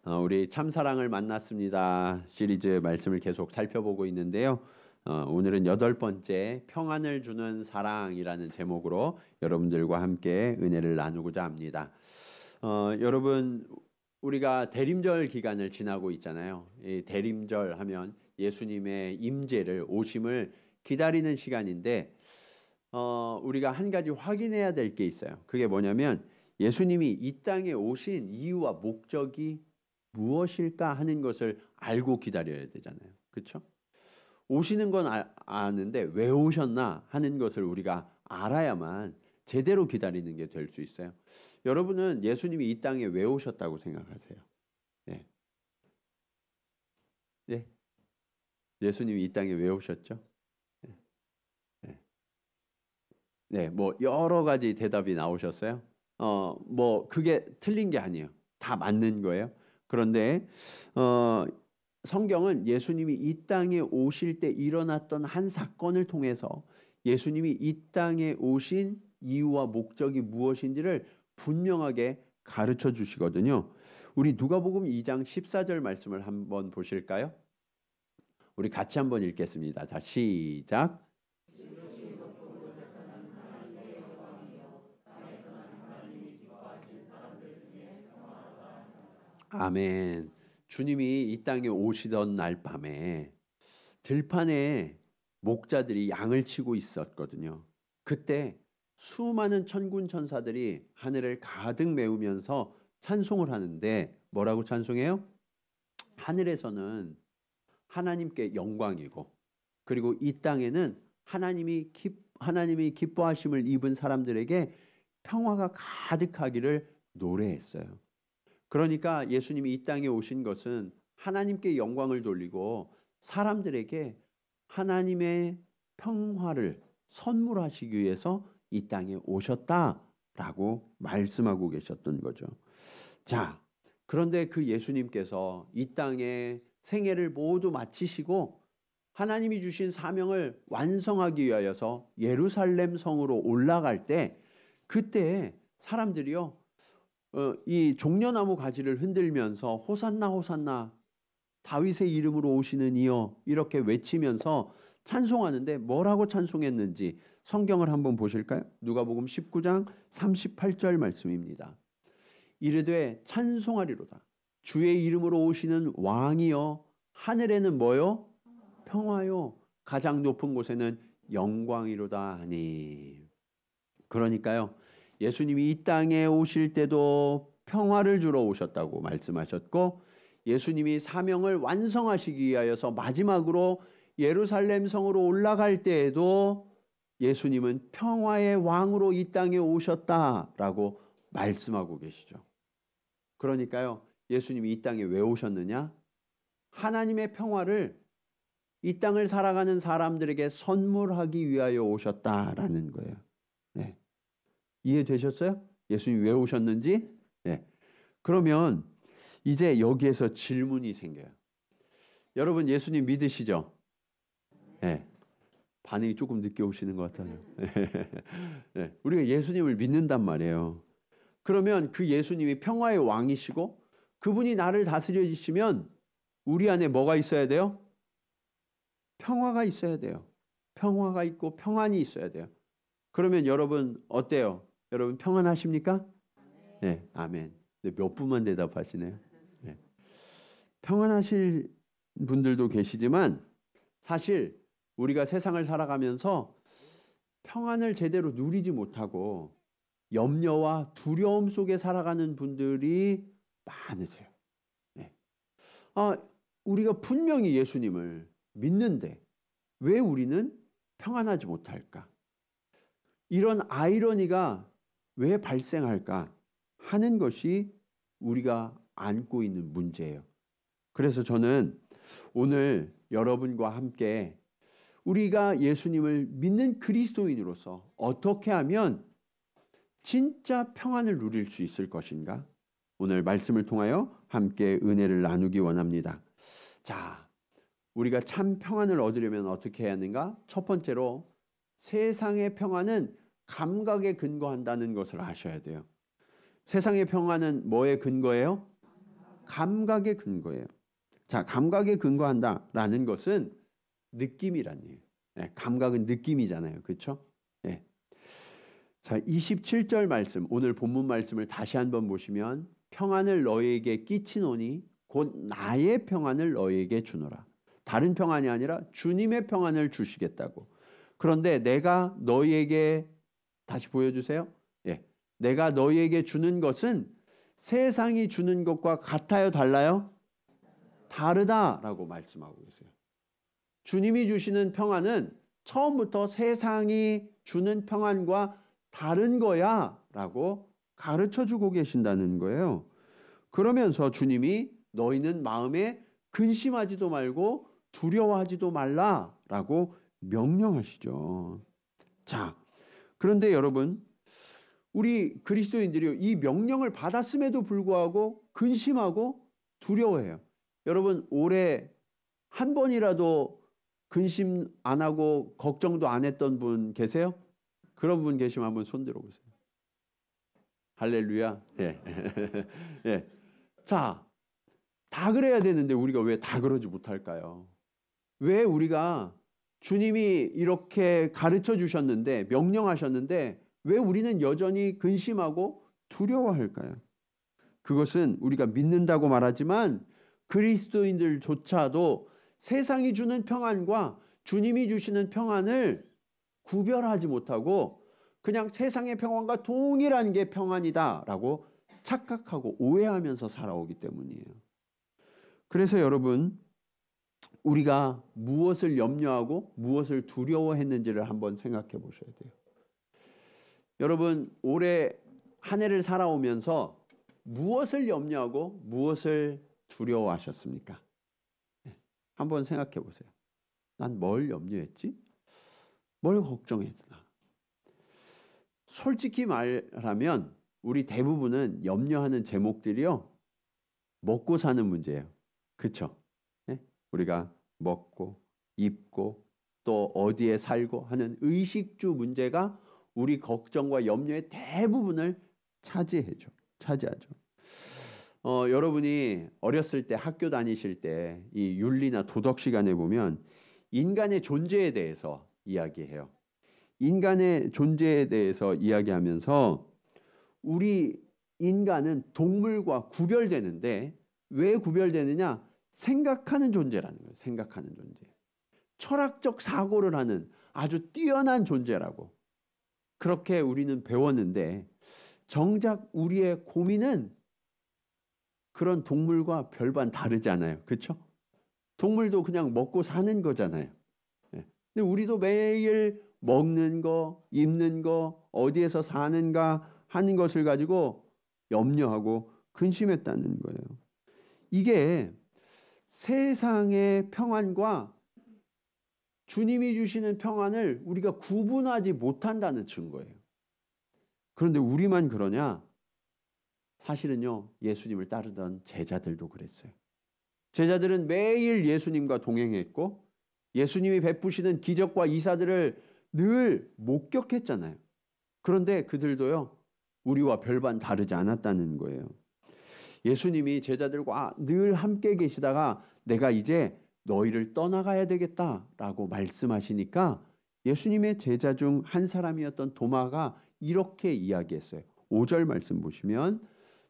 우리 참사랑을 만났습니다 시리즈 말씀을 계속 살펴보고 있는데요. 오늘은 8번째 평안을 주는 사랑이라는 제목으로 여러분들과 함께 은혜를 나누고자 합니다. 여러분, 우리가 대림절 기간을 지나고 있잖아요. 이 대림절 하면 예수님의 임재를, 오심을 기다리는 시간인데 우리가 한 가지 확인해야 될 게 있어요. 그게 뭐냐면 예수님이 이 땅에 오신 이유와 목적이 무엇일까 하는 것을 알고 기다려야 되잖아요. 그렇죠? 오시는 건 아는데 왜 오셨나 하는 것을 우리가 알아야만 제대로 기다리는 게 될 수 있어요. 여러분은 예수님이 이 땅에 왜 오셨다고 생각하세요? 네. 네. 예수님이 이 땅에 왜 오셨죠? 네. 네. 네, 뭐 여러 가지 대답이 나오셨어요. 뭐 그게 틀린 게 아니에요. 다 맞는 거예요. 그런데 성경은 예수님이 이 땅에 오실 때 일어났던 한 사건을 통해서 예수님이 이 땅에 오신 이유와 목적이 무엇인지를 분명하게 가르쳐 주시거든요. 우리 누가복음 2장 14절 말씀을 한번 보실까요? 우리 같이 한번 읽겠습니다. 자, 시작. 아멘. 주님이 이 땅에 오시던 날 밤에 들판에 목자들이 양을 치고 있었거든요. 그때 수많은 천군 천사들이 하늘을 가득 메우면서 찬송을 하는데 뭐라고 찬송해요? 하늘에서는 하나님께 영광이고 그리고 이 땅에는 하나님이 기뻐하심을 입은 사람들에게 평화가 가득하기를 노래했어요. 그러니까 예수님이 이 땅에 오신 것은 하나님께 영광을 돌리고 사람들에게 하나님의 평화를 선물하시기 위해서 이 땅에 오셨다라고 말씀하고 계셨던 거죠. 자, 그런데 그 예수님께서 이 땅에 생애를 모두 마치시고 하나님이 주신 사명을 완성하기 위하여서 예루살렘 성으로 올라갈 때 그때 사람들이요, 이 종려나무 가지를 흔들면서 호산나 호산나 다윗의 이름으로 오시는 이여 이렇게 외치면서 찬송하는데 뭐라고 찬송했는지 성경을 한번 보실까요? 누가복음 19장 38절 말씀입니다. 이르되 찬송하리로다 주의 이름으로 오시는 왕이여 하늘에는 뭐요? 평화요 가장 높은 곳에는 영광이로다 하니. 그러니까요, 예수님이 이 땅에 오실 때도 평화를 주러 오셨다고 말씀하셨고 예수님이 사명을 완성하시기 위하여서 마지막으로 예루살렘 성으로 올라갈 때에도 예수님은 평화의 왕으로 이 땅에 오셨다라고 말씀하고 계시죠. 그러니까요, 예수님이 이 땅에 왜 오셨느냐? 하나님의 평화를 이 땅을 살아가는 사람들에게 선물하기 위하여 오셨다라는 거예요. 네. 이해되셨어요? 예수님이 왜 오셨는지? 네. 그러면 이제 여기에서 질문이 생겨요. 여러분 예수님 믿으시죠? 네. 반응이 조금 늦게 오시는 것 같아요. 네. 우리가 예수님을 믿는단 말이에요. 그러면 그 예수님이 평화의 왕이시고 그분이 나를 다스려 주시면 우리 안에 뭐가 있어야 돼요? 평화가 있어야 돼요. 평화가 있고 평안이 있어야 돼요. 그러면 여러분 어때요? 여러분 평안하십니까? 네, 아멘. 네, 몇 분만 대답하시네요. 네. 평안하실 분들도 계시지만 사실 우리가 세상을 살아가면서 평안을 제대로 누리지 못하고 염려와 두려움 속에 살아가는 분들이 많으세요. 네. 우리가 분명히 예수님을 믿는데 왜 우리는 평안하지 못할까? 이런 아이러니가 왜 발생할까 하는 것이 우리가 안고 있는 문제예요. 그래서 저는 오늘 여러분과 함께 우리가 예수님을 믿는 그리스도인으로서 어떻게 하면 진짜 평안을 누릴 수 있을 것인가? 오늘 말씀을 통하여 함께 은혜를 나누기 원합니다. 자, 우리가 참 평안을 얻으려면 어떻게 해야 하는가? 첫 번째로 세상의 평안은 감각에 근거한다는 것을 아셔야 돼요. 세상의 평안은 뭐에 근거해요? 감각의 근거예요. 자, 감각에 근거한다라는 것은 느낌이란 얘기예요. 감각은 느낌이잖아요. 그렇죠? 예. 자, 27절 말씀, 오늘 본문 말씀을 다시 한번 보시면 평안을 너희에게 끼치노니 곧 나의 평안을 너희에게 주노라. 다른 평안이 아니라 주님의 평안을 주시겠다고. 그런데 내가 너희에게 다시 보여주세요. 예. 내가 너희에게 주는 것은 세상이 주는 것과 같아요, 달라요? 다르다라고 말씀하고 계세요. 주님이 주시는 평안은 처음부터 세상이 주는 평안과 다른 거야 라고 가르쳐 주고 계신다는 거예요. 그러면서 주님이 너희는 마음에 근심하지도 말고 두려워하지도 말라라고 명령하시죠. 자, 그런데 여러분, 우리 그리스도인들이 이 명령을 받았음에도 불구하고 근심하고 두려워해요. 여러분, 올해 한 번이라도 근심 안 하고 걱정도 안 했던 분 계세요? 그런 분 계시면 한번 손 들어보세요. 할렐루야. 예. 예. 자, 다 그래야 되는데 우리가 왜 다 그러지 못할까요? 왜 우리가 주님이 이렇게 가르쳐 주셨는데, 명령하셨는데 왜 우리는 여전히 근심하고 두려워할까요? 그것은 우리가 믿는다고 말하지만 그리스도인들조차도 세상이 주는 평안과 주님이 주시는 평안을 구별하지 못하고 그냥 세상의 평안과 동일한 게 평안이다라고 착각하고 오해하면서 살아오기 때문이에요. 그래서 여러분, 우리가 무엇을 염려하고 무엇을 두려워했는지를 한번 생각해 보셔야 돼요. 여러분, 올해 한 해를 살아오면서 무엇을 염려하고 무엇을 두려워하셨습니까? 한번 생각해 보세요. 난 뭘 염려했지? 뭘 걱정했나? 솔직히 말하면 우리 대부분은 염려하는 제목들이요, 먹고 사는 문제예요. 그렇죠? 우리가 먹고 입고 또 어디에 살고 하는 의식주 문제가 우리 걱정과 염려의 대부분을 차지하죠. 여러분이 어렸을 때 학교 다니실 때 이 윤리나 도덕 시간에 보면 인간의 존재에 대해서 이야기해요. 인간의 존재에 대해서 이야기하면서 우리 인간은 동물과 구별되는데 왜 구별되느냐? 생각하는 존재라는 거예요. 생각하는 존재. 철학적 사고를 하는 아주 뛰어난 존재라고. 그렇게 우리는 배웠는데 정작 우리의 고민은 그런 동물과 별반 다르지 않아요. 그렇죠? 동물도 그냥 먹고 사는 거잖아요. 근데 우리도 매일 먹는 거, 입는 거, 어디에서 사는가 하는 것을 가지고 염려하고 근심했다는 거예요. 이게 세상의 평안과 주님이 주시는 평안을 우리가 구분하지 못한다는 증거예요. 그런데 우리만 그러냐? 사실은요, 예수님을 따르던 제자들도 그랬어요. 제자들은 매일 예수님과 동행했고 예수님이 베푸시는 기적과 이사들을 늘 목격했잖아요. 그런데 그들도요, 우리와 별반 다르지 않았다는 거예요. 예수님이 제자들과 늘 함께 계시다가 내가 이제 너희를 떠나가야 되겠다라고 말씀하시니까 예수님의 제자 중 한 사람이었던 도마가 이렇게 이야기했어요. 5절 말씀 보시면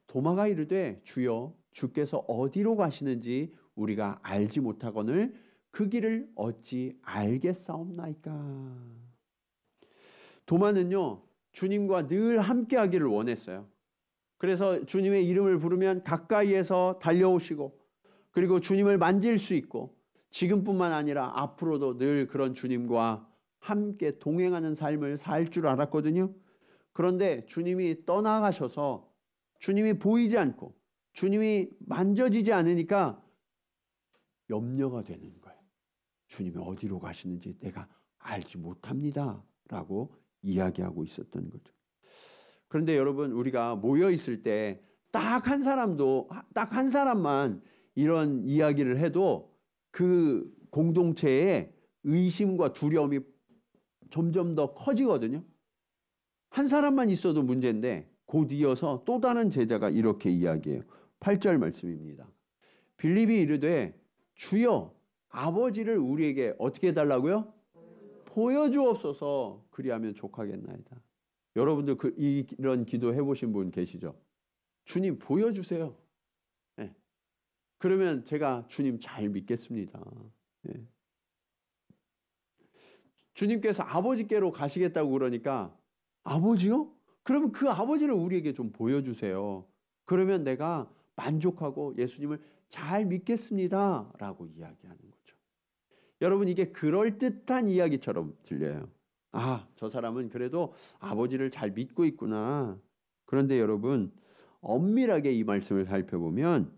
도마가 이르되 주여 주께서 어디로 가시는지 우리가 알지 못하거늘 그 길을 어찌 알겠사옵나이까. 도마는요, 주님과 늘 함께 하기를 원했어요. 그래서 주님의 이름을 부르면 가까이에서 달려오시고 그리고 주님을 만질 수 있고 지금뿐만 아니라 앞으로도 늘 그런 주님과 함께 동행하는 삶을 살 줄 알았거든요. 그런데 주님이 떠나가셔서 주님이 보이지 않고 주님이 만져지지 않으니까 염려가 되는 거예요. 주님이 어디로 가시는지 내가 알지 못합니다 라고 이야기하고 있었던 거죠. 그런데 여러분, 우리가 모여 있을 때 딱 한 사람만 이런 이야기를 해도 그 공동체의 의심과 두려움이 점점 더 커지거든요. 한 사람만 있어도 문제인데 곧 이어서 또 다른 제자가 이렇게 이야기해요. 8절 말씀입니다. 빌립이 이르되 주여 아버지를 우리에게 어떻게 해달라고요? 보여주옵소서. 그리하면 족하겠나이다. 여러분들 이런 기도 해보신 분 계시죠? 주님 보여주세요. 네. 그러면 제가 주님 잘 믿겠습니다. 네. 주님께서 아버지께로 가시겠다고 그러니까 아버지요? 그러면 그 아버지를 우리에게 좀 보여주세요. 그러면 내가 만족하고 예수님을 잘 믿겠습니다 라고 이야기하는 거죠. 여러분 이게 그럴듯한 이야기처럼 들려요. 아, 저 사람은 그래도 아버지를 잘 믿고 있구나. 그런데 여러분 엄밀하게 이 말씀을 살펴보면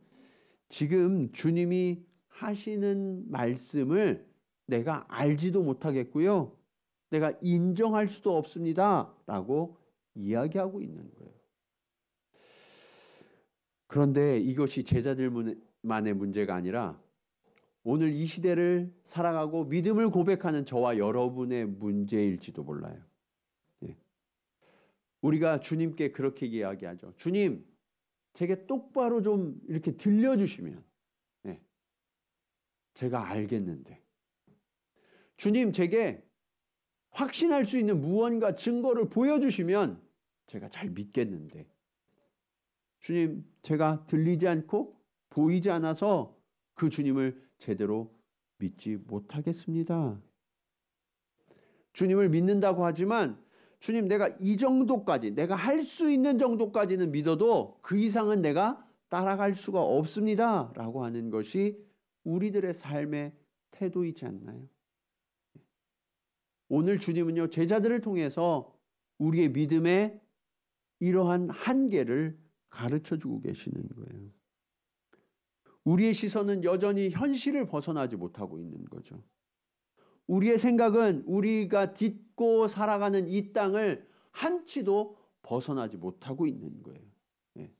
지금 주님이 하시는 말씀을 내가 알지도 못하겠고요. 내가 인정할 수도 없습니다 라고 이야기하고 있는 거예요. 그런데 이것이 제자들만의 문제가 아니라 오늘 이 시대를 살아가고 믿음을 고백하는 저와 여러분의 문제일지도 몰라요. 예. 우리가 주님께 그렇게 이야기하죠. 주님, 제게 똑바로 좀 이렇게 들려주시면 제가 알겠는데. 주님, 제게 확신할 수 있는 무언가 증거를 보여주시면 제가 잘 믿겠는데. 주님, 제가 들리지 않고 보이지 않아서 그 주님을 제대로 믿지 못하겠습니다. 주님을 믿는다고 하지만 주님, 내가 이 정도까지, 내가 할 수 있는 정도까지는 믿어도 그 이상은 내가 따라갈 수가 없습니다 라고 하는 것이 우리들의 삶의 태도이지 않나요? 오늘 주님은요, 제자들을 통해서 우리의 믿음의 이러한 한계를 가르쳐주고 계시는 거예요. 우리의 시선은 여전히 현실을 벗어나지 못하고 있는 거죠. 우리의 생각은 우리가 딛고 살아가는 이 땅을 한치도 벗어나지 못하고 있는 거예요. 네.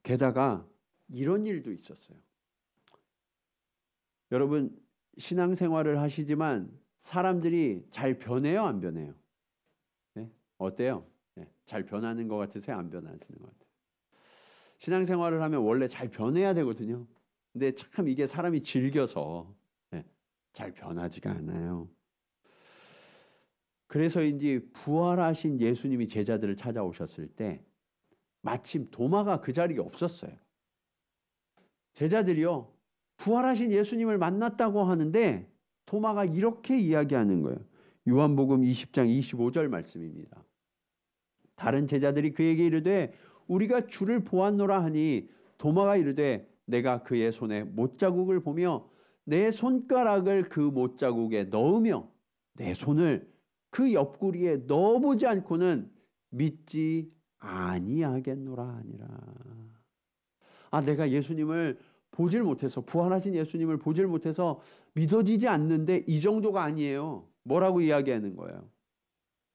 게다가 이런 일도 있었어요. 여러분 신앙생활을 하시지만 사람들이 잘 변해요, 안 변해요? 네? 어때요? 네. 잘 변하는 것 같으세요? 안 변하시는 것 같아요? 신앙생활을 하면 원래 잘 변해야 되거든요. 근데 참 이게 사람이 즐겨서 잘 변하지가 않아요. 그래서인지 부활하신 예수님이 제자들을 찾아오셨을 때 마침 도마가 그 자리에 없었어요. 제자들이요, 부활하신 예수님을 만났다고 하는데 도마가 이렇게 이야기하는 거예요. 요한복음 20장 25절 말씀입니다. 다른 제자들이 그에게 이르되 우리가 주를 보았노라 하니 도마가 이르되 내가 그의 손에 못자국을 보며 내 손가락을 그 못자국에 넣으며 내 손을 그 옆구리에 넣어보지 않고는 믿지 아니하겠노라 하니라. 아, 내가 예수님을 보질 못해서, 부활하신 예수님을 보질 못해서 믿어지지 않는데 이 정도가 아니에요. 뭐라고 이야기하는 거예요?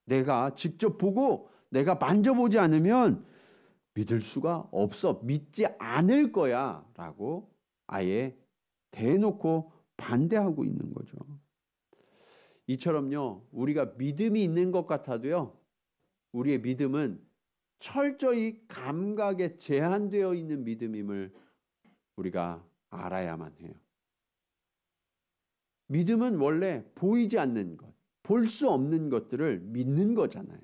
내가 직접 보고 내가 만져보지 않으면 믿을 수가 없어. 믿지 않을 거야 라고 아예 대놓고 반대하고 있는 거죠. 이처럼요, 우리가 믿음이 있는 것 같아도요, 우리의 믿음은 철저히 감각에 제한되어 있는 믿음임을 우리가 알아야만 해요. 믿음은 원래 보이지 않는 것, 볼 수 없는 것들을 믿는 거잖아요.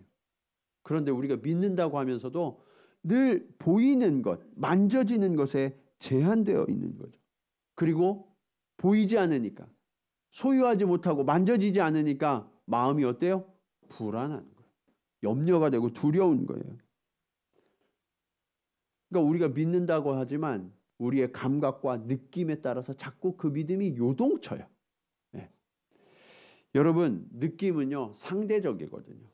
그런데 우리가 믿는다고 하면서도 늘 보이는 것, 만져지는 것에 제한되어 있는 거죠. 그리고 보이지 않으니까, 소유하지 못하고 만져지지 않으니까 마음이 어때요? 불안한 거예요. 염려가 되고 두려운 거예요. 그러니까 우리가 믿는다고 하지만 우리의 감각과 느낌에 따라서 자꾸 그 믿음이 요동쳐요. 네. 여러분, 느낌은요, 상대적이거든요.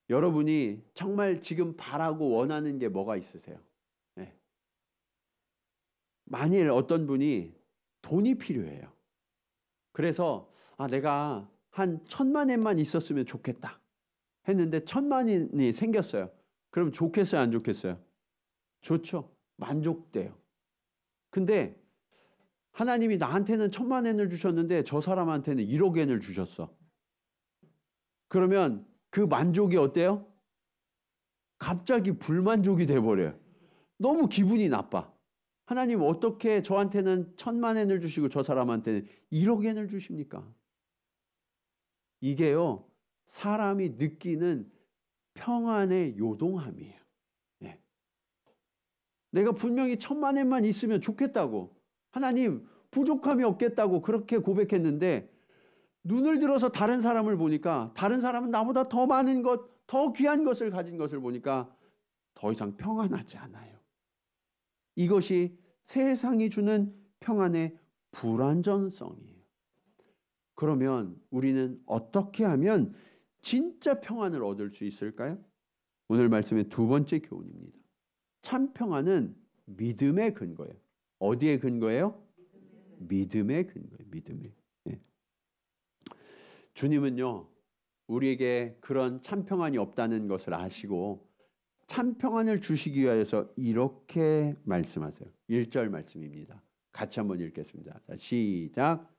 여러분이 정말 지금 바라고 원하는 게 뭐가 있으세요? 네. 만일 어떤 분이 돈이 필요해요. 그래서 내가 한 1,000,000엔만 있었으면 좋겠다 했는데 1,000,000엔이 생겼어요. 그럼 좋겠어요, 안 좋겠어요? 좋죠. 만족돼요. 근데 하나님이 나한테는 1,000,000엔을 주셨는데 저 사람한테는 1억엔을 주셨어. 그러면 그 만족이 어때요? 갑자기 불만족이 돼버려요. 너무 기분이 나빠. 하나님 어떻게 저한테는 1,000,000엔을 주시고 저 사람한테는 1억엔을 주십니까? 이게요, 사람이 느끼는 평안의 요동함이에요. 예. 내가 분명히 1,000,000엔만 있으면 좋겠다고, 하나님 부족함이 없겠다고 그렇게 고백했는데 눈을 들어서 다른 사람을 보니까 다른 사람은 나보다 더 많은 것, 더 귀한 것을 가진 것을 보니까 더 이상 평안하지 않아요. 이것이 세상이 주는 평안의 불완전성이에요. 그러면 우리는 어떻게 하면 진짜 평안을 얻을 수 있을까요? 오늘 말씀의 두 번째 교훈입니다. 참 평안은 믿음의 근거예요. 어디에 근거예요? 믿음의 근거예요. 믿음의. 예. 주님은요, 우리에게 그런 참 평안이 없다는 것을 아시고 참 평안을 주시기 위해서 이렇게 말씀하세요. 1절 말씀입니다. 같이 한번 읽겠습니다. 자, 시작.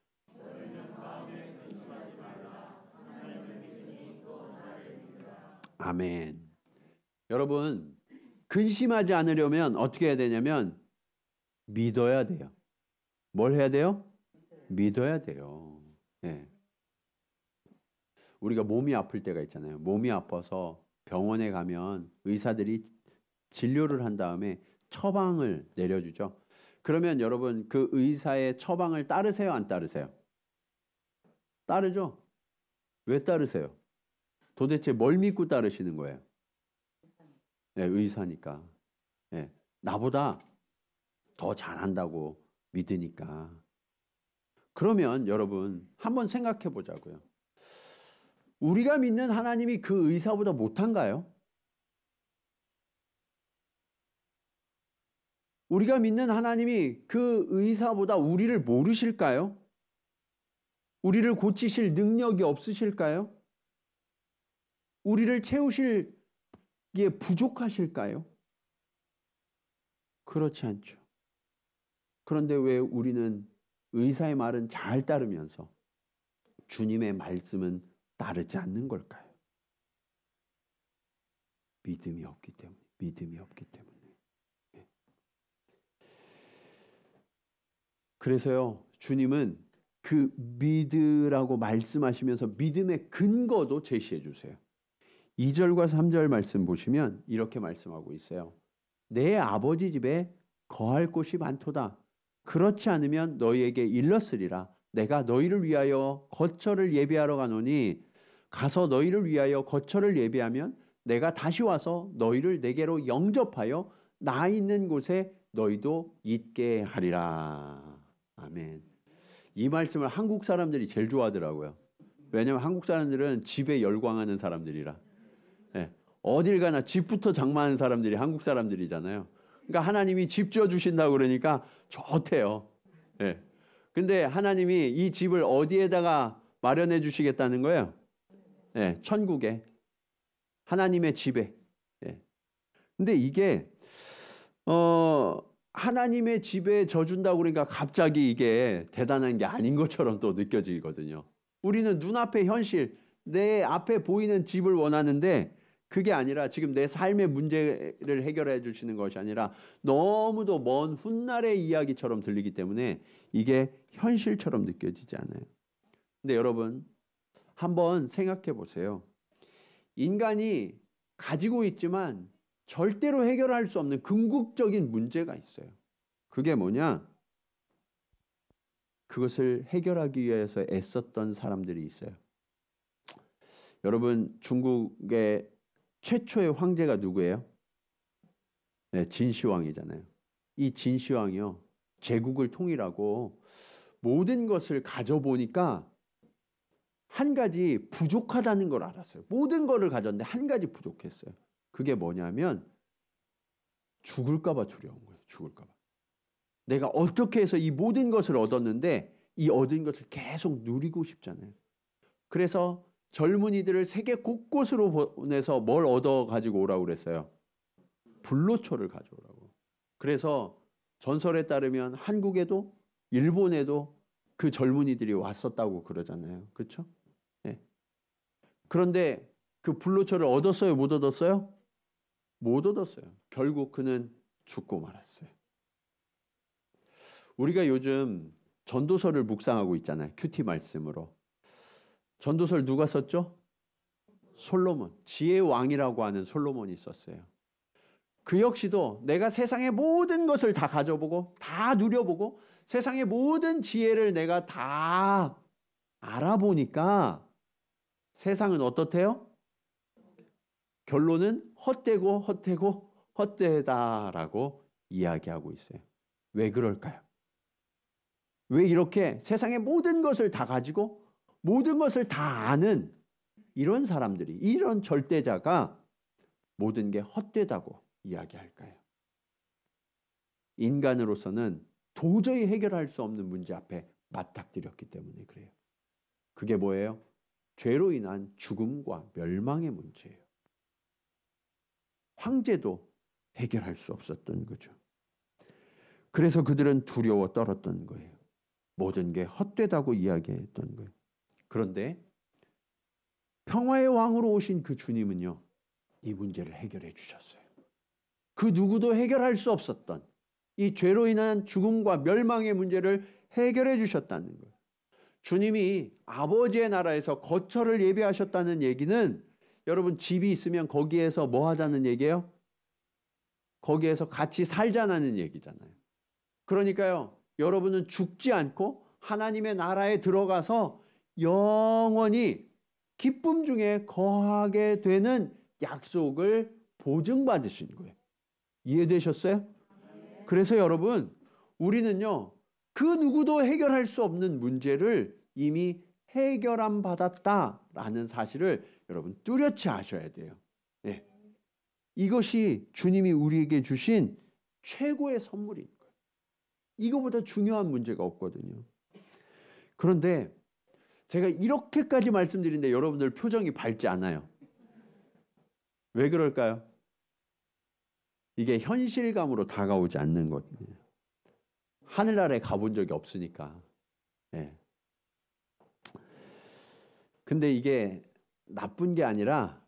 아멘. 여러분, 근심하지 않으려면 어떻게 해야 되냐면 믿어야 돼요. 뭘 해야 돼요? 믿어야 돼요. 예. 우리가 몸이 아플 때가 있잖아요. 몸이 아파서 병원에 가면 의사들이 진료를 한 다음에 처방을 내려주죠. 그러면 여러분, 그 의사의 처방을 따르세요? 안 따르세요? 따르죠? 왜 따르세요? 도대체 뭘 믿고 따르시는 거예요? 네, 의사니까. 네, 나보다 더 잘한다고 믿으니까. 그러면 여러분, 한번 생각해 보자고요. 우리가 믿는 하나님이 그 의사보다 못한가요? 우리가 믿는 하나님이 그 의사보다 우리를 모르실까요? 우리를 고치실 능력이 없으실까요? 우리를 채우실 게 부족하실까요? 그렇지 않죠. 그런데 왜 우리는 의사의 말은 잘 따르면서 주님의 말씀은 따르지 않는 걸까요? 믿음이 없기 때문에. 믿음이 없기 때문에. 그래서요, 주님은 그 믿으라고 말씀하시면서 믿음의 근거도 제시해 주세요. 2절과 3절 말씀 보시면 이렇게 말씀하고 있어요. 내 아버지 집에 거할 곳이 많도다. 그렇지 않으면 너희에게 일렀으리라. 내가 너희를 위하여 거처를 예비하러 가노니 가서 너희를 위하여 거처를 예비하면 내가 다시 와서 너희를 내게로 영접하여 나 있는 곳에 너희도 있게 하리라. 아멘. 이 말씀을 한국 사람들이 제일 좋아하더라고요. 왜냐하면 한국 사람들은 집에 열광하는 사람들이라. 네. 어딜 가나 집부터 장만하는 사람들이 한국 사람들이잖아요. 그러니까 하나님이 집 지어주신다고 그러니까 좋대요. 네. 근데 하나님이 이 집을 어디에다가 마련해 주시겠다는 거예요? 네. 천국에. 하나님의 집에. 네. 근데 이게 하나님의 집에 져준다고 그러니까 갑자기 이게 대단한 게 아닌 것처럼 또 느껴지거든요. 우리는 눈앞의 현실, 내 앞에 보이는 집을 원하는데 그게 아니라 지금 내 삶의 문제를 해결해 주시는 것이 아니라 너무도 먼 훗날의 이야기처럼 들리기 때문에 이게 현실처럼 느껴지지 않아요. 근데 여러분, 한번 생각해 보세요. 인간이 가지고 있지만 절대로 해결할 수 없는 궁극적인 문제가 있어요. 그게 뭐냐? 그것을 해결하기 위해서 애썼던 사람들이 있어요. 여러분, 중국의 최초의 황제가 누구예요? 네, 진시황이잖아요. 이 진시황이요, 제국을 통일하고 모든 것을 가져보니까 한 가지 부족하다는 걸 알았어요. 모든 것을 가졌는데 한 가지 부족했어요. 그게 뭐냐면 죽을까 봐 두려운 거예요. 죽을까 봐. 내가 어떻게 해서 이 모든 것을 얻었는데 이 얻은 것을 계속 누리고 싶잖아요. 그래서 젊은이들을 세계 곳곳으로 보내서 뭘 얻어 가지고 오라고 그랬어요? 불로초를 가져오라고. 그래서 전설에 따르면 한국에도 일본에도 그 젊은이들이 왔었다고 그러잖아요. 그렇죠? 네. 그런데 그 불로초를 얻었어요? 못 얻었어요? 못 얻었어요. 결국 그는 죽고 말았어요. 우리가 요즘 전도서를 묵상하고 있잖아요. 큐티 말씀으로. 전도서를 누가 썼죠? 솔로몬. 지혜의 왕이라고 하는 솔로몬이 썼어요. 그 역시도 내가 세상의 모든 것을 다 가져보고 다 누려보고 세상의 모든 지혜를 내가 다 알아보니까 세상은 어떻대요? 결론은 헛되고 헛되고 헛되다라고 이야기하고 있어요. 왜 그럴까요? 왜 이렇게 세상의 모든 것을 다 가지고 모든 것을 다 아는 이런 사람들이, 이런 절대자가 모든 게 헛되다고 이야기할까요? 인간으로서는 도저히 해결할 수 없는 문제 앞에 맞닥뜨렸기 때문에 그래요. 그게 뭐예요? 죄로 인한 죽음과 멸망의 문제예요. 황제도 해결할 수 없었던 거죠. 그래서 그들은 두려워 떨었던 거예요. 모든 게 헛되다고 이야기했던 거예요. 그런데 평화의 왕으로 오신 그 주님은요, 이 문제를 해결해 주셨어요. 그 누구도 해결할 수 없었던 이 죄로 인한 죽음과 멸망의 문제를 해결해 주셨다는 거예요. 주님이 아버지의 나라에서 거처를 예비하셨다는 얘기는 여러분 집이 있으면 거기에서 뭐 하자는 얘기예요? 거기에서 같이 살자는 얘기잖아요. 그러니까요, 여러분은 죽지 않고 하나님의 나라에 들어가서 영원히 기쁨 중에 거하게 되는 약속을 보증받으신 거예요. 이해되셨어요? 그래서 여러분, 우리는요, 그 누구도 해결할 수 없는 문제를 이미 해결함 받았다라는 사실을 여러분 뚜렷이 아셔야 돼요. 네. 이것이 주님이 우리에게 주신 최고의 선물인 거예요. 이거보다 중요한 문제가 없거든요. 그런데 제가 이렇게까지 말씀드리는데 여러분들 표정이 밝지 않아요. 왜 그럴까요? 이게 현실감으로 다가오지 않는 거예요. 하늘나라에 가본 적이 없으니까. 네. 근데 이게 나쁜 게 아니라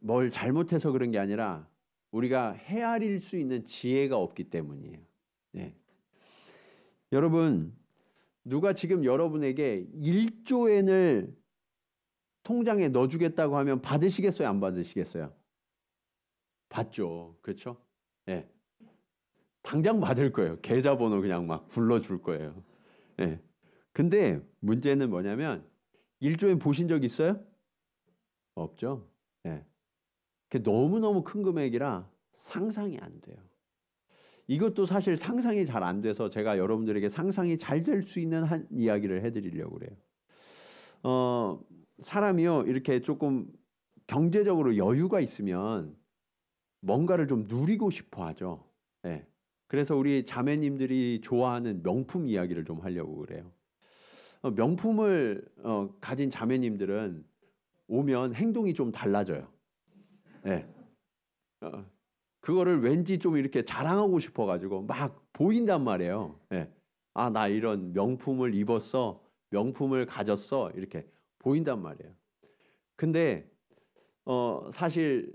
뭘 잘못해서 그런 게 아니라 우리가 헤아릴 수 있는 지혜가 없기 때문이에요. 네. 여러분, 누가 지금 여러분에게 1조 엔을 통장에 넣어주겠다고 하면 받으시겠어요? 안 받으시겠어요? 받죠. 그렇죠? 네. 당장 받을 거예요. 계좌번호 그냥 막 불러줄 거예요. 네. 근데 문제는 뭐냐면 1조 엔 보신 적 있어요? 없죠? 네. 그게 너무너무 큰 금액이라 상상이 안 돼요. 이것도 사실 상상이 잘 안 돼서 제가 여러분들에게 상상이 잘 될 수 있는 한 이야기를 해드리려고 그래요. 사람이요, 이렇게 조금 경제적으로 여유가 있으면 뭔가를 좀 누리고 싶어 하죠. 네. 그래서 우리 자매님들이 좋아하는 명품 이야기를 좀 하려고 그래요. 명품을 가진 자매님들은 오면 행동이 좀 달라져요. 네. 그거를 왠지 좀 이렇게 자랑하고 싶어가지고 막 보인단 말이에요. 네. 아, 나 이런 명품을 입었어, 명품을 가졌어, 이렇게 보인단 말이에요. 근데 사실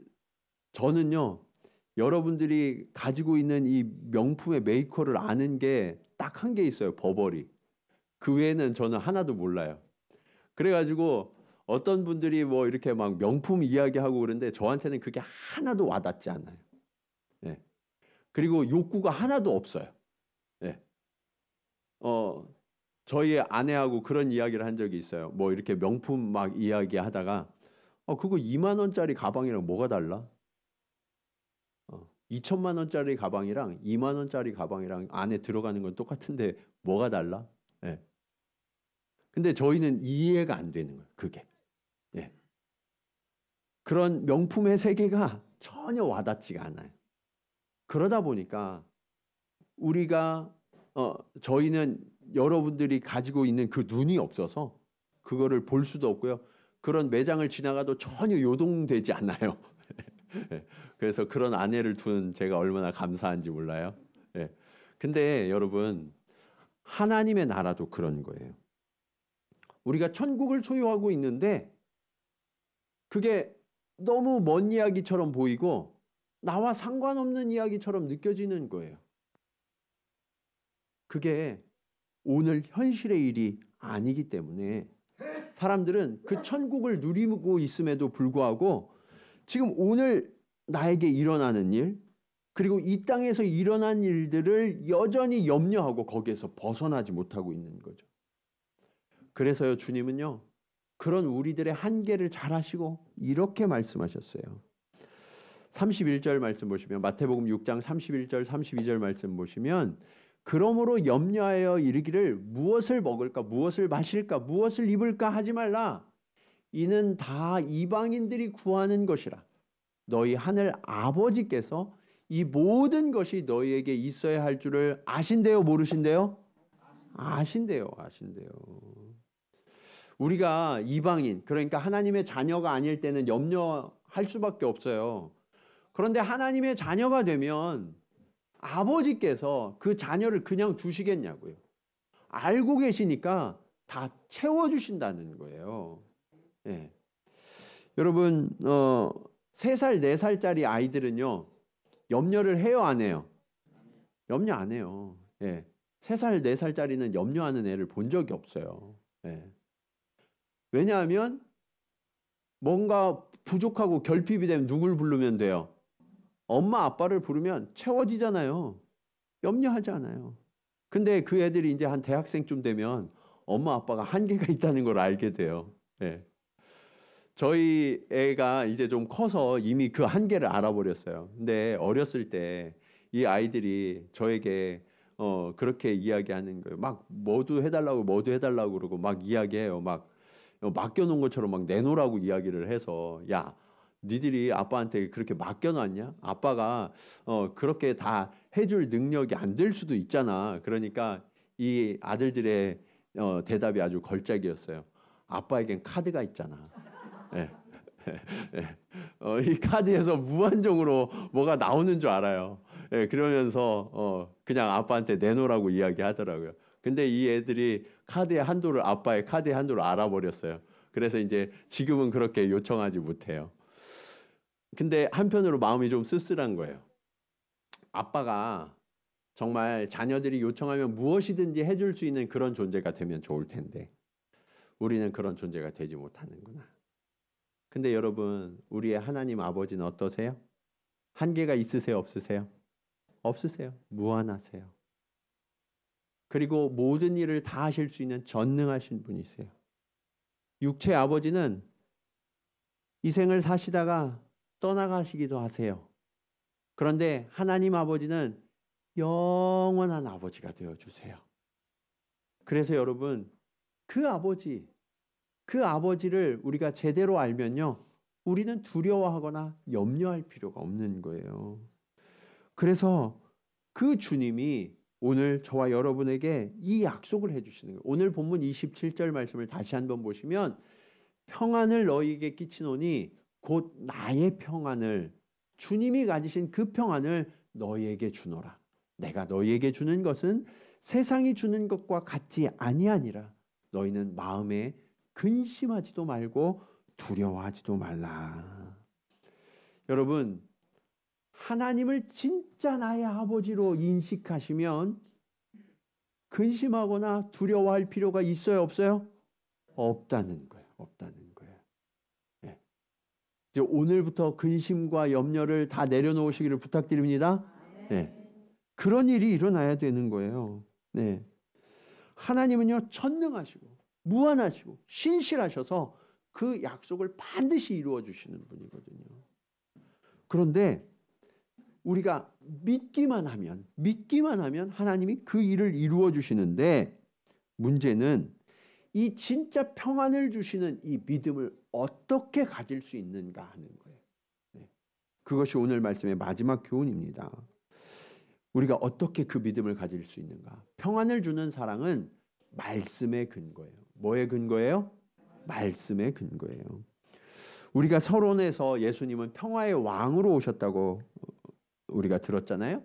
저는요, 여러분들이 가지고 있는 이 명품의 메이커를 아는 게 딱 한 개 있어요. 버버리. 그 외에는 저는 하나도 몰라요. 그래가지고 어떤 분들이 뭐 이렇게 막 명품 이야기하고 그러는데 저한테는 그게 하나도 와닿지 않아요. 예. 그리고 욕구가 하나도 없어요. 예. 저희 아내하고 그런 이야기를 한 적이 있어요. 뭐 이렇게 명품 막 이야기하다가 그거 2만 원짜리 가방이랑 뭐가 달라? 2천만 원짜리 가방이랑 2만 원짜리 가방이랑 안에 들어가는 건 똑같은데 뭐가 달라? 예. 근데 저희는 이해가 안 되는 거예요. 그게. 예. 그런 명품의 세계가 전혀 와닿지가 않아요. 그러다 보니까 우리가 저희는 여러분들이 가지고 있는 그 눈이 없어서 그거를 볼 수도 없고요. 그런 매장을 지나가도 전혀 요동되지 않아요. 그래서 그런 아내를 둔 제가 얼마나 감사한지 몰라요. 예. 근데 여러분, 하나님의 나라도 그런 거예요. 우리가 천국을 소유하고 있는데 그게 너무 먼 이야기처럼 보이고 나와 상관없는 이야기처럼 느껴지는 거예요. 그게 오늘 현실의 일이 아니기 때문에 사람들은 그 천국을 누리고 있음에도 불구하고 지금 오늘 나에게 일어나는 일, 그리고 이 땅에서 일어난 일들을 여전히 염려하고 거기에서 벗어나지 못하고 있는 거죠. 그래서요, 주님은요, 그런 우리들의 한계를 잘 아시고 이렇게 말씀하셨어요. 31절 말씀 보시면, 마태복음 6장 31절 32절 말씀 보시면, 그러므로 염려하여 이르기를 무엇을 먹을까 무엇을 마실까 무엇을 입을까 하지 말라. 이는 다 이방인들이 구하는 것이라. 너희 하늘 아버지께서 이 모든 것이 너희에게 있어야 할 줄을 아신대요, 모르신대요? 아신대요. 우리가 이방인, 그러니까 하나님의 자녀가 아닐 때는 염려할 수밖에 없어요. 그런데 하나님의 자녀가 되면 아버지께서 그 자녀를 그냥 두시겠냐고요. 알고 계시니까 다 채워주신다는 거예요. 예. 여러분, 3살, 4살짜리 아이들은요, 염려를 해요, 안 해요? 염려 안 해요. 예. 3살, 4살짜리는 염려하는 애를 본 적이 없어요. 예. 왜냐하면 뭔가 부족하고 결핍이 되면 누굴 부르면 돼요? 엄마 아빠를 부르면 채워지잖아요. 염려하지 않아요. 근데 그 애들이 이제 한 대학생쯤 되면 엄마 아빠가 한계가 있다는 걸 알게 돼요. 예. 저희 애가 이제 좀 커서 이미 그 한계를 알아버렸어요. 근데 어렸을 때 이 아이들이 저에게 그렇게 이야기하는 거예요. 막 뭐도 해달라고 그러고 막 이야기해요. 막 맡겨놓은 것처럼 막 내놓으라고 이야기를 해서, 야, 니들이 아빠한테 그렇게 맡겨놨냐? 아빠가 그렇게 다 해줄 능력이 안 될 수도 있잖아. 그러니까 이 아들들의 대답이 아주 걸작이었어요. 아빠에겐 카드가 있잖아. 예. 이 카드에서 무한정으로 뭐가 나오는 줄 알아요. 예, 그러면서 그냥 아빠한테 내놓으라고 이야기하더라고요. 근데 이 애들이 아빠의 카드의 한도를 알아버렸어요. 그래서 이제 지금은 그렇게 요청하지 못해요. 근데 한편으로 마음이 좀 씁쓸한 거예요. 아빠가 정말 자녀들이 요청하면 무엇이든지 해줄 수 있는 그런 존재가 되면 좋을 텐데 우리는 그런 존재가 되지 못하는구나. 근데 여러분, 우리의 하나님 아버지는 어떠세요? 한계가 있으세요, 없으세요? 없으세요. 무한하세요. 그리고 모든 일을 다 하실 수 있는 전능하신 분이세요. 육체 아버지는 이 생을 사시다가 떠나가시기도 하세요. 그런데 하나님 아버지는 영원한 아버지가 되어주세요. 그래서 여러분, 그 아버지를 우리가 제대로 알면요, 우리는 두려워하거나 염려할 필요가 없는 거예요. 그래서 그 주님이 오늘 저와 여러분에게 이 약속을 해주시는 거예요. 오늘 본문 27절 말씀을 다시 한번 보시면, 평안을 너희에게 끼치노니 곧 나의 평안을, 주님이 가지신 그 평안을 너희에게 주노라. 내가 너희에게 주는 것은 세상이 주는 것과 같지 아니하니라. 너희는 마음에 근심하지도 말고 두려워하지도 말라. 여러분, 하나님을 진짜 나의 아버지로 인식하시면 근심하거나 두려워할 필요가 있어요, 없어요? 없다는 거예요. 예. 이제 오늘부터 근심과 염려를 다 내려놓으시기를 부탁드립니다. 네. 그런 일이 일어나야 되는 거예요. 네. 하나님은요, 전능하시고 무한하시고 신실하셔서 그 약속을 반드시 이루어 주시는 분이거든요. 그런데 우리가 믿기만 하면 하나님이 그 일을 이루어 주시는데, 문제는 이 진짜 평안을 주시는 이 믿음을 어떻게 가질 수 있는가 하는 거예요. 네. 그것이 오늘 말씀의 마지막 교훈입니다. 우리가 어떻게 그 믿음을 가질 수 있는가? 평안을 주는 사랑은 말씀의 근거예요. 뭐의 근거예요? 말씀의 근거예요. 우리가 서론에서 예수님은 평화의 왕으로 오셨다고 우리가 들었잖아요.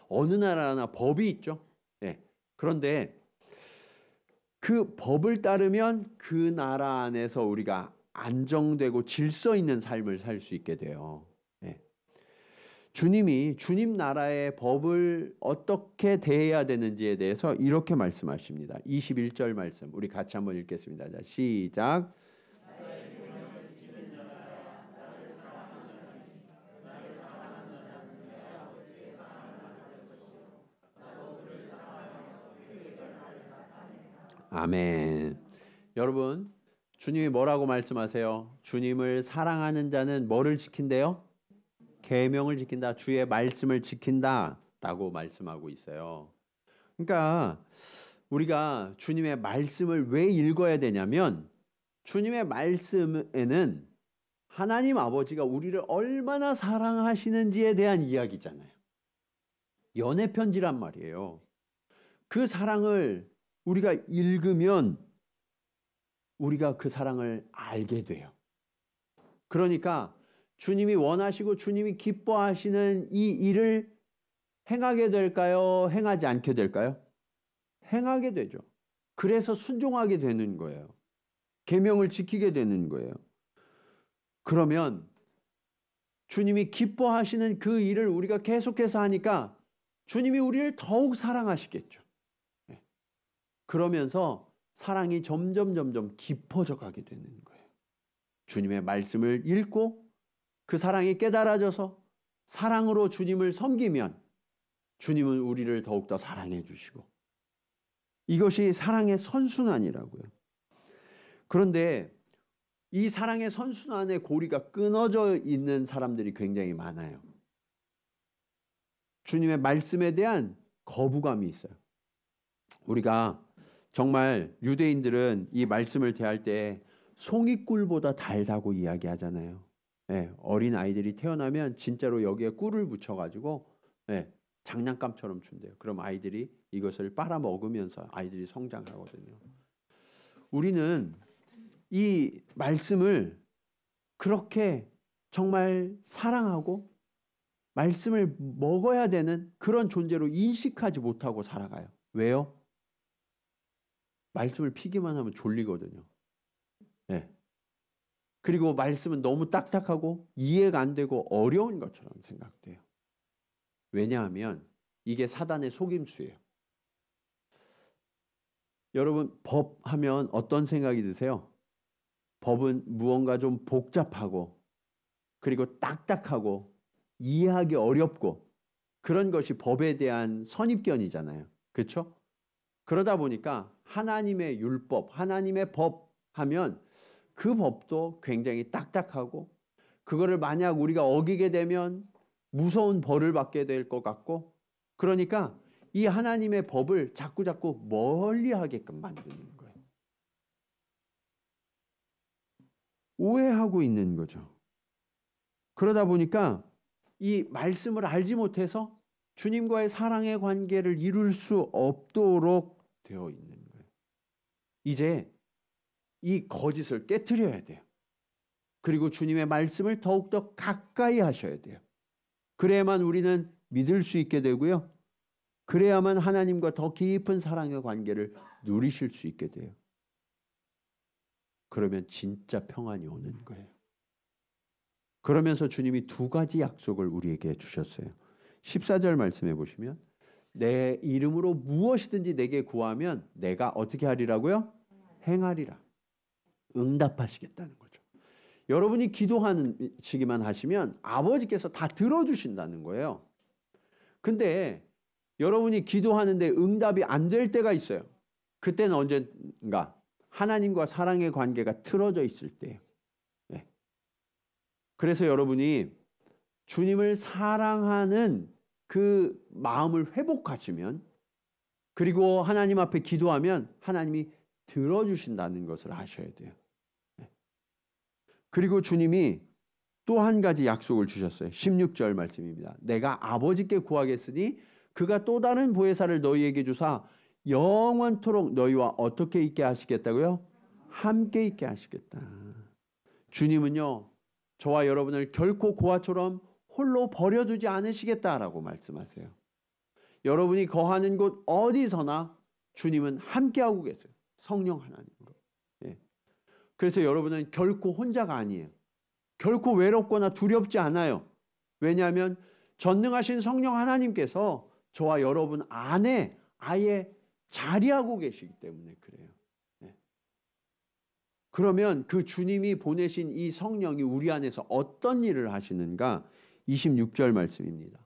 어느 나라나 법이 있죠. 네. 그런데 그 법을 따르면 그 나라 안에서 우리가 안정되고 질서 있는 삶을 살 수 있게 돼요. 네. 주님이 주님 나라의 법을 어떻게 대해야 되는지에 대해서 이렇게 말씀하십니다. 21절 말씀 우리 같이 한번 읽겠습니다. 자, 시작. 아멘. 여러분, 주님이 뭐라고 말씀하세요? 주님을 사랑하는 자는 뭐를 지킨대요? 계명을 지킨다. 주의 말씀을 지킨다라고 말씀하고 있어요. 그러니까 우리가 주님의 말씀을 왜 읽어야 되냐면 주님의 말씀에는 하나님 아버지가 우리를 얼마나 사랑하시는지에 대한 이야기잖아요. 연애 편지란 말이에요. 그 사랑을 우리가 읽으면 우리가 그 사랑을 알게 돼요. 그러니까 주님이 원하시고 주님이 기뻐하시는 이 일을 행하게 될까요? 행하지 않게 될까요? 행하게 되죠. 그래서 순종하게 되는 거예요. 계명을 지키게 되는 거예요. 그러면 주님이 기뻐하시는 그 일을 우리가 계속해서 하니까 주님이 우리를 더욱 사랑하시겠죠. 그러면서 사랑이 점점 깊어져 가게 되는 거예요. 주님의 말씀을 읽고 그 사랑이 깨달아져서 사랑으로 주님을 섬기면 주님은 우리를 더욱더 사랑해 주시고 이것이 사랑의 선순환이라고요. 그런데 이 사랑의 선순환의 고리가 끊어져 있는 사람들이 굉장히 많아요. 주님의 말씀에 대한 거부감이 있어요. 우리가 정말 유대인들은 이 말씀을 대할 때 송이꿀보다 달다고 이야기하잖아요. 네, 어린 아이들이 태어나면 진짜로 여기에 꿀을 붙여가지고 장난감처럼 준대요. 그럼 아이들이 이것을 빨아먹으면서 아이들이 성장하거든요. 우리는 이 말씀을 그렇게 정말 사랑하고 말씀을 먹어야 되는 그런 존재로 인식하지 못하고 살아가요. 왜요? 말씀을 피기만 하면 졸리거든요. 네. 그리고 말씀은 너무 딱딱하고 이해가 안 되고 어려운 것처럼 생각돼요. 왜냐하면 이게 사단의 속임수예요. 여러분, 법하면 어떤 생각이 드세요? 법은 무언가 좀 복잡하고 그리고 딱딱하고 이해하기 어렵고 그런 것이 법에 대한 선입견이잖아요. 그렇죠? 그러다 보니까 하나님의 율법, 하나님의 법 하면 그 법도 굉장히 딱딱하고 그거를 만약 우리가 어기게 되면 무서운 벌을 받게 될 것 같고 그러니까 이 하나님의 법을 자꾸 멀리하게끔 만드는 거예요. 오해하고 있는 거죠. 그러다 보니까 이 말씀을 알지 못해서 주님과의 사랑의 관계를 이룰 수 없도록 되어 있는 거예요. 이제 이 거짓을 깨트려야 돼요. 그리고 주님의 말씀을 더욱더 가까이 하셔야 돼요. 그래야만 우리는 믿을 수 있게 되고요. 그래야만 하나님과 더 깊은 사랑의 관계를 누리실 수 있게 돼요. 그러면 진짜 평안이 오는 거예요. 그러면서 주님이 두 가지 약속을 우리에게 주셨어요. 14절 말씀해 보시면 내 이름으로 무엇이든지 내게 구하면 내가 어떻게 하리라고요? 행하리라. 응답하시겠다는 거죠. 여러분이 기도하시기만 하시면 아버지께서 다 들어주신다는 거예요. 근데 여러분이 기도하는데 응답이 안 될 때가 있어요. 그때는 언젠가 하나님과 사랑의 관계가 틀어져 있을 때예요. 네. 그래서 여러분이 주님을 사랑하는 그 마음을 회복하시면 그리고 하나님 앞에 기도하면 하나님이 들어주신다는 것을 아셔야 돼요. 네. 그리고 주님이 또 한 가지 약속을 주셨어요. 16절 말씀입니다. 내가 아버지께 구하겠으니 그가 또 다른 보혜사를 너희에게 주사 영원토록 너희와 어떻게 있게 하시겠다고요? 함께 있게 하시겠다. 주님은요, 저와 여러분을 결코 고아처럼 홀로 버려두지 않으시겠다라고 말씀하세요. 여러분이 거하는 곳 어디서나 주님은 함께하고 계세요. 성령 하나님으로. 예. 그래서 여러분은 결코 혼자가 아니에요. 결코 외롭거나 두렵지 않아요. 왜냐하면 전능하신 성령 하나님께서 저와 여러분 안에 아예 자리하고 계시기 때문에 그래요. 그러면 그 주님이 보내신 이 성령이 우리 안에서 어떤 일을 하시는가? 26절 말씀입니다.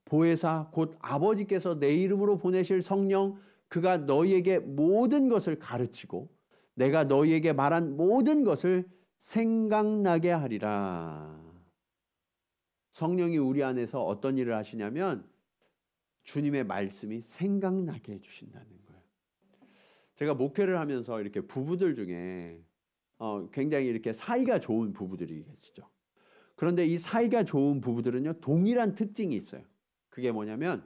보혜사 곧 아버지께서 내 이름으로 보내실 성령, 그가 너희에게 모든 것을 가르치고 내가 너희에게 말한 모든 것을 생각나게 하리라. 성령이 우리 안에서 어떤 일을 하시냐면 주님의 말씀이 생각나게 해주신다는 거예요. 제가 목회를 하면서 이렇게 부부들 중에 굉장히 이렇게 사이가 좋은 부부들이 계시죠. 그런데 이 사이가 좋은 부부들은요, 동일한 특징이 있어요. 그게 뭐냐면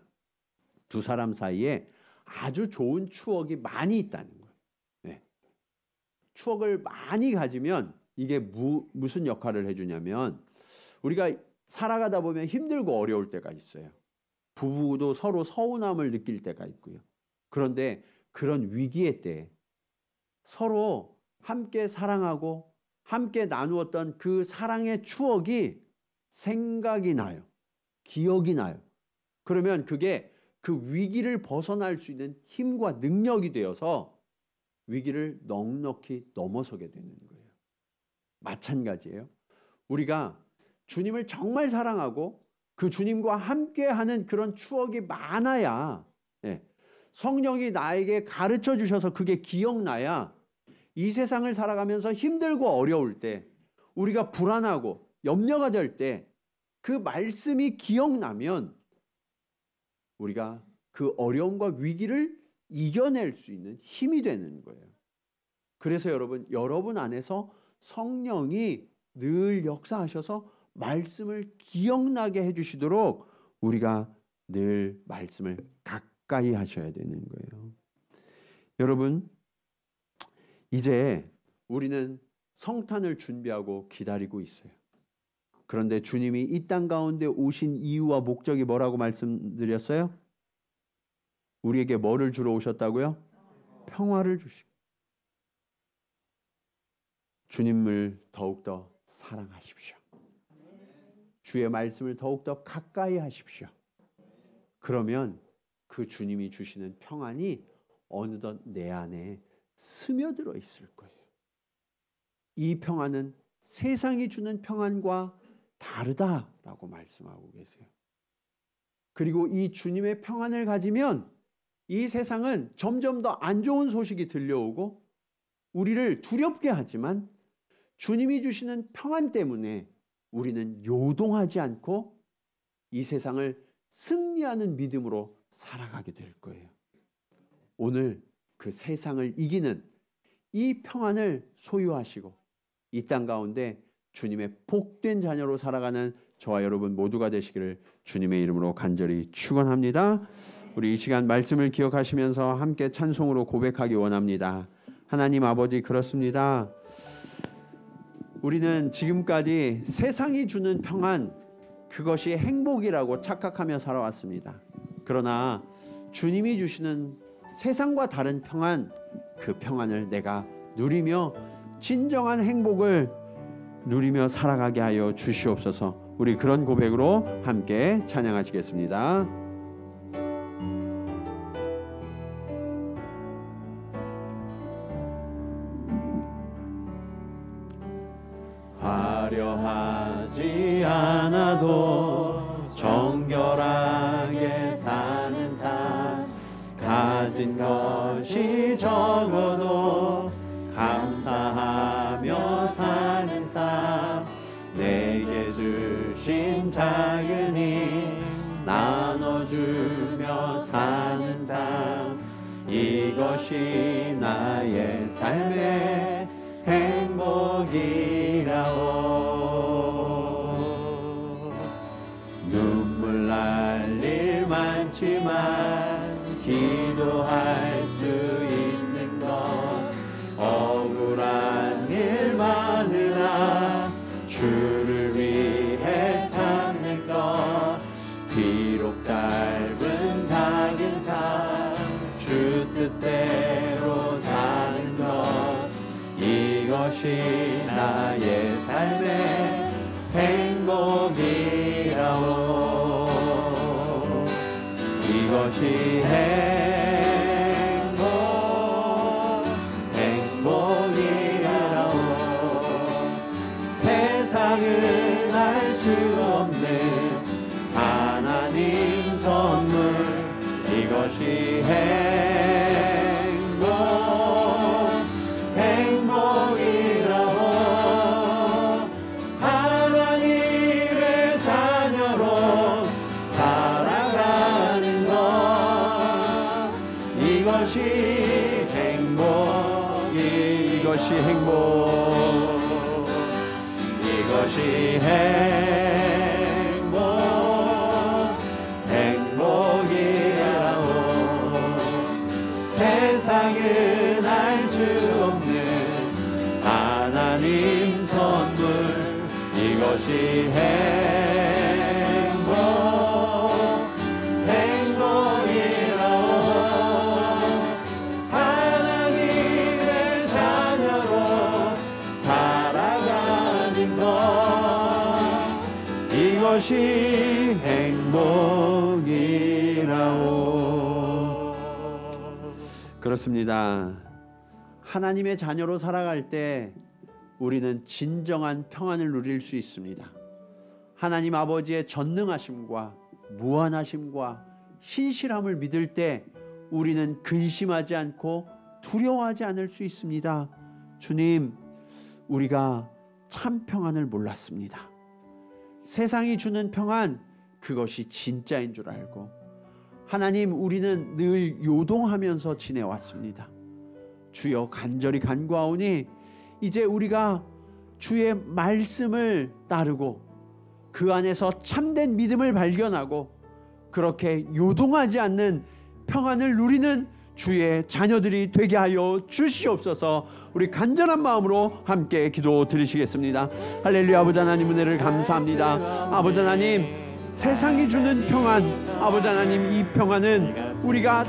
두 사람 사이에 아주 좋은 추억이 많이 있다는 거예요. 네. 추억을 많이 가지면 이게 무슨 역할을 해주냐면, 우리가 살아가다 보면 힘들고 어려울 때가 있어요. 부부도 서로 서운함을 느낄 때가 있고요. 그런데 그런 위기의 때 서로 함께 사랑하고 함께 나누었던 그 사랑의 추억이 생각이 나요. 기억이 나요. 그러면 그게 그 위기를 벗어날 수 있는 힘과 능력이 되어서 위기를 넉넉히 넘어서게 되는 거예요. 마찬가지예요. 우리가 주님을 정말 사랑하고 그 주님과 함께하는 그런 추억이 많아야, 성령이 나에게 가르쳐 주셔서 그게 기억나야 이 세상을 살아가면서 힘들고 어려울 때, 우리가 불안하고 염려가 될 때 그 말씀이 기억나면 우리가 그 어려움과 위기를 이겨낼 수 있는 힘이 되는 거예요. 그래서 여러분 안에서 성령이 늘 역사하셔서 말씀을 기억나게 해주시도록 우리가 늘 말씀을 가까이 하셔야 되는 거예요. 여러분, 이제 우리는 성탄을 준비하고 기다리고 있어요. 그런데 주님이 이 땅 가운데 오신 이유와 목적이 뭐라고 말씀드렸어요? 우리에게 뭐를 주러 오셨다고요? 평화를 주시고, 주님을 더욱더 사랑하십시오. 주의 말씀을 더욱더 가까이 하십시오. 그러면 그 주님이 주시는 평안이 어느덧 내 안에 스며들어 있을 거예요. 이 평안은 세상이 주는 평안과 다르다라고 말씀하고 계세요. 그리고 이 주님의 평안을 가지면 이 세상은 점점 더 안 좋은 소식이 들려오고 우리를 두렵게 하지만, 주님이 주시는 평안 때문에 우리는 요동하지 않고 이 세상을 승리하는 믿음으로 살아가게 될 거예요. 오늘 그 세상을 이기는 이 평안을 소유하시고 이 땅 가운데 주님의 복된 자녀로 살아가는 저와 여러분 모두가 되시기를 주님의 이름으로 간절히 축원합니다. 우리 이 시간 말씀을 기억하시면서 함께 찬송으로 고백하기 원합니다. 하나님 아버지, 그렇습니다. 우리는 지금까지 세상이 주는 평안, 그것이 행복이라고 착각하며 살아왔습니다. 그러나 주님이 주시는 세상과 다른 평안, 그 평안을 내가 누리며 진정한 행복을 누리며 살아가게 하여 주시옵소서. 우리 그런 고백으로 함께 찬양하시겠습니다. 화려하지 않아도 정결하게 사는 삶, 가진 것이 적어도 감사하며 사는 삶, 내게 주신 작은 힘 나눠주며 사는 삶, 이것이 나의 삶의 행복이라오. 눈물 날 일 많지만 기도할 수 있는 것, 억울한 일 많으나 주를 위해 찾는 것, 비록 짧은 작은 삶 주 뜻대로 사는 것, 이것이 나의 삶의 행복이라오. 이것이 행복이라오. 세상은 알 수 없는 하나님 선물, 이것이 행복이라오. 하나님의 자녀로 살아가는 것, 이것이 행복이라오. 세상은 알 수 없는 하나님 선물, 이것이 행복이라오. 하나님의 자녀로 살아가는 것, 이것이 행복이라오. 그렇습니다. 하나님의 자녀로 살아갈 때 우리는 진정한 평안을 누릴 수 있습니다. 하나님 아버지의 전능하심과 무한하심과 신실함을 믿을 때 우리는 근심하지 않고 두려워하지 않을 수 있습니다. 주님, 우리가 참 평안을 몰랐습니다. 세상이 주는 평안, 그것이 진짜인 줄 알고, 하나님, 우리는 늘 요동하면서 지내왔습니다. 주여, 간절히 간구하오니 이제 우리가 주의 말씀을 따르고 그 안에서 참된 믿음을 발견하고 그렇게 요동하지 않는 평안을 누리는 주의 자녀들이 되게 하여 주시옵소서. 우리 간절한 마음으로 함께 기도 드리시겠습니다. 할렐루야. 아버지 하나님, 은혜를 감사합니다. 아버지 하나님, 세상이 주는 평안, 아버지 하나님, 이 평안은 우리가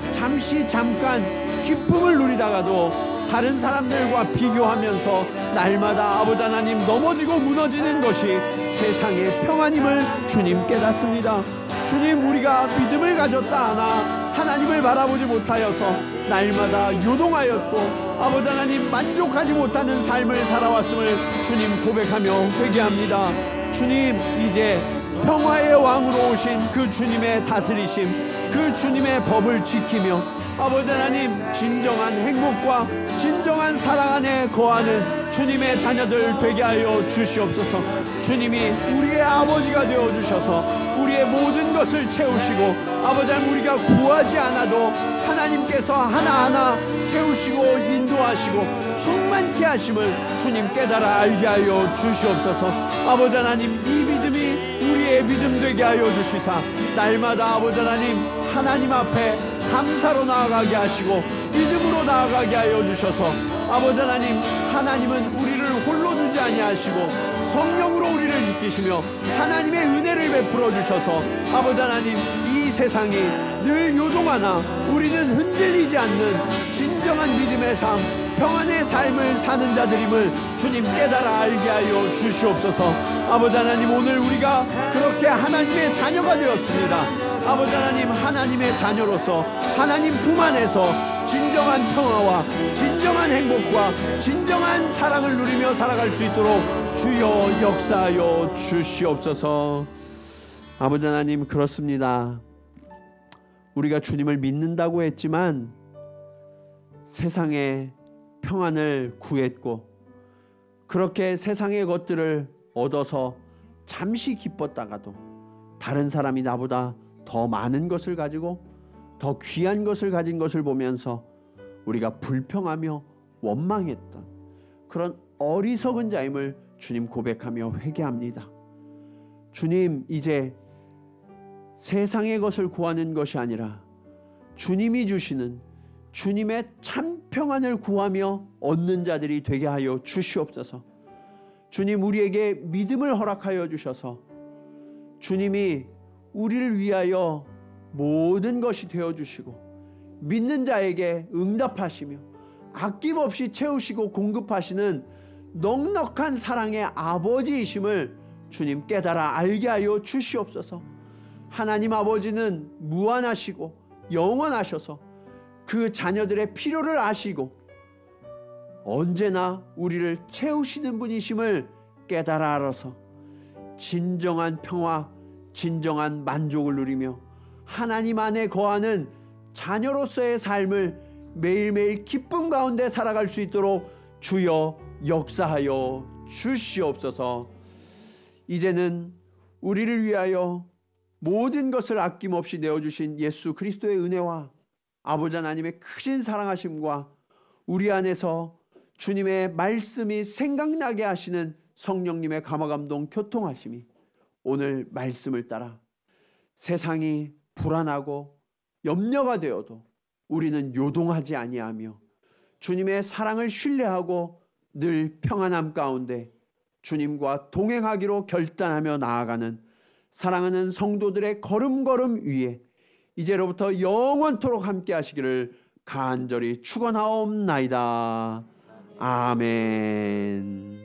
잠깐 기쁨을 누리다가도 다른 사람들과 비교하면서 날마다 아버지 하나님 넘어지고 무너지는 것이 세상의 평안임을 주님 깨닫습니다. 주님, 우리가 믿음을 가졌다 하나 하나님을 바라보지 못하여서 날마다 요동하였고 아버지 하나님 만족하지 못하는 삶을 살아왔음을 주님 고백하며 회개합니다. 주님, 이제 평화의 왕으로 오신 그 주님의 다스리심, 그 주님의 법을 지키며 아버지 하나님 진정한 행복과 진정한 사랑 안에 거하는 주님의 자녀들 되게 하여 주시옵소서. 주님이 우리의 아버지가 되어주셔서 우리의 모든 것을 채우시고 아버지 하나님 우리가 구하지 않아도 하나님께서 하나하나 채우시고 인도하시고 충만케 하심을 주님 깨달아 알게 하여 주시옵소서. 아버지 하나님, 이 믿음이 우리의 믿음 되게 하여 주시사 날마다 아버지 하나님 앞에 감사로 나아가게 하시고 믿음으로 나아가게 하여 주셔서 아버지 하나님은 우리를 홀로 두지 아니하시고 성령으로 우리를 지키시며 하나님의 은혜를 베풀어 주셔서 아버지 하나님, 이 세상이 늘 요동하나 우리는 흔들리지 않는 진정한 믿음의 삶, 평안의 삶을 사는 자들임을 주님 깨달아 알게 하여 주시옵소서. 아버지 하나님, 오늘 우리가 그렇게 하나님의 자녀가 되었습니다. 아버지 하나님, 하나님의 자녀로서 하나님 품 안에서 진정한 평화와 진정한 행복과 진정한 사랑을 누리며 살아갈 수 있도록 주여 역사하여 주시옵소서. 아버지 하나님, 그렇습니다. 우리가 주님을 믿는다고 했지만 세상의 평안을 구했고 그렇게 세상의 것들을 얻어서 잠시 기뻤다가도 다른 사람이 나보다 더 많은 것을 가지고 더 귀한 것을 가진 것을 보면서 우리가 불평하며 원망했던 그런 어리석은 자임을 주님 고백하며 회개합니다. 주님, 이제 세상의 것을 구하는 것이 아니라 주님이 주시는 주님의 참 평안을 구하며 얻는 자들이 되게 하여 주시옵소서. 주님, 우리에게 믿음을 허락하여 주셔서 주님이 우리를 위하여 모든 것이 되어주시고 믿는 자에게 응답하시며 아낌없이 채우시고 공급하시는 넉넉한 사랑의 아버지이심을 주님 깨달아 알게 하여 주시옵소서. 하나님 아버지는 무한하시고 영원하셔서 그 자녀들의 필요를 아시고 언제나 우리를 채우시는 분이심을 깨달아 알아서 진정한 평화, 진정한 만족을 누리며 하나님 안에 거하는 자녀로서의 삶을 매일매일 기쁨 가운데 살아갈 수 있도록 주여 역사하여 주시옵소서. 이제는 우리를 위하여 모든 것을 아낌없이 내어주신 예수 그리스도의 은혜와 아버지 하나님의 크신 사랑하심과 우리 안에서 주님의 말씀이 생각나게 하시는 성령님의 감화감동 교통하심이 오늘 말씀을 따라 세상이 불안하고 염려가 되어도 우리는 요동하지 아니하며 주님의 사랑을 신뢰하고 늘 평안함 가운데 주님과 동행하기로 결단하며 나아가는 사랑하는 성도들의 걸음걸음 위에 이제로부터 영원토록 함께 하시기를 간절히 축원하옵나이다. 아멘.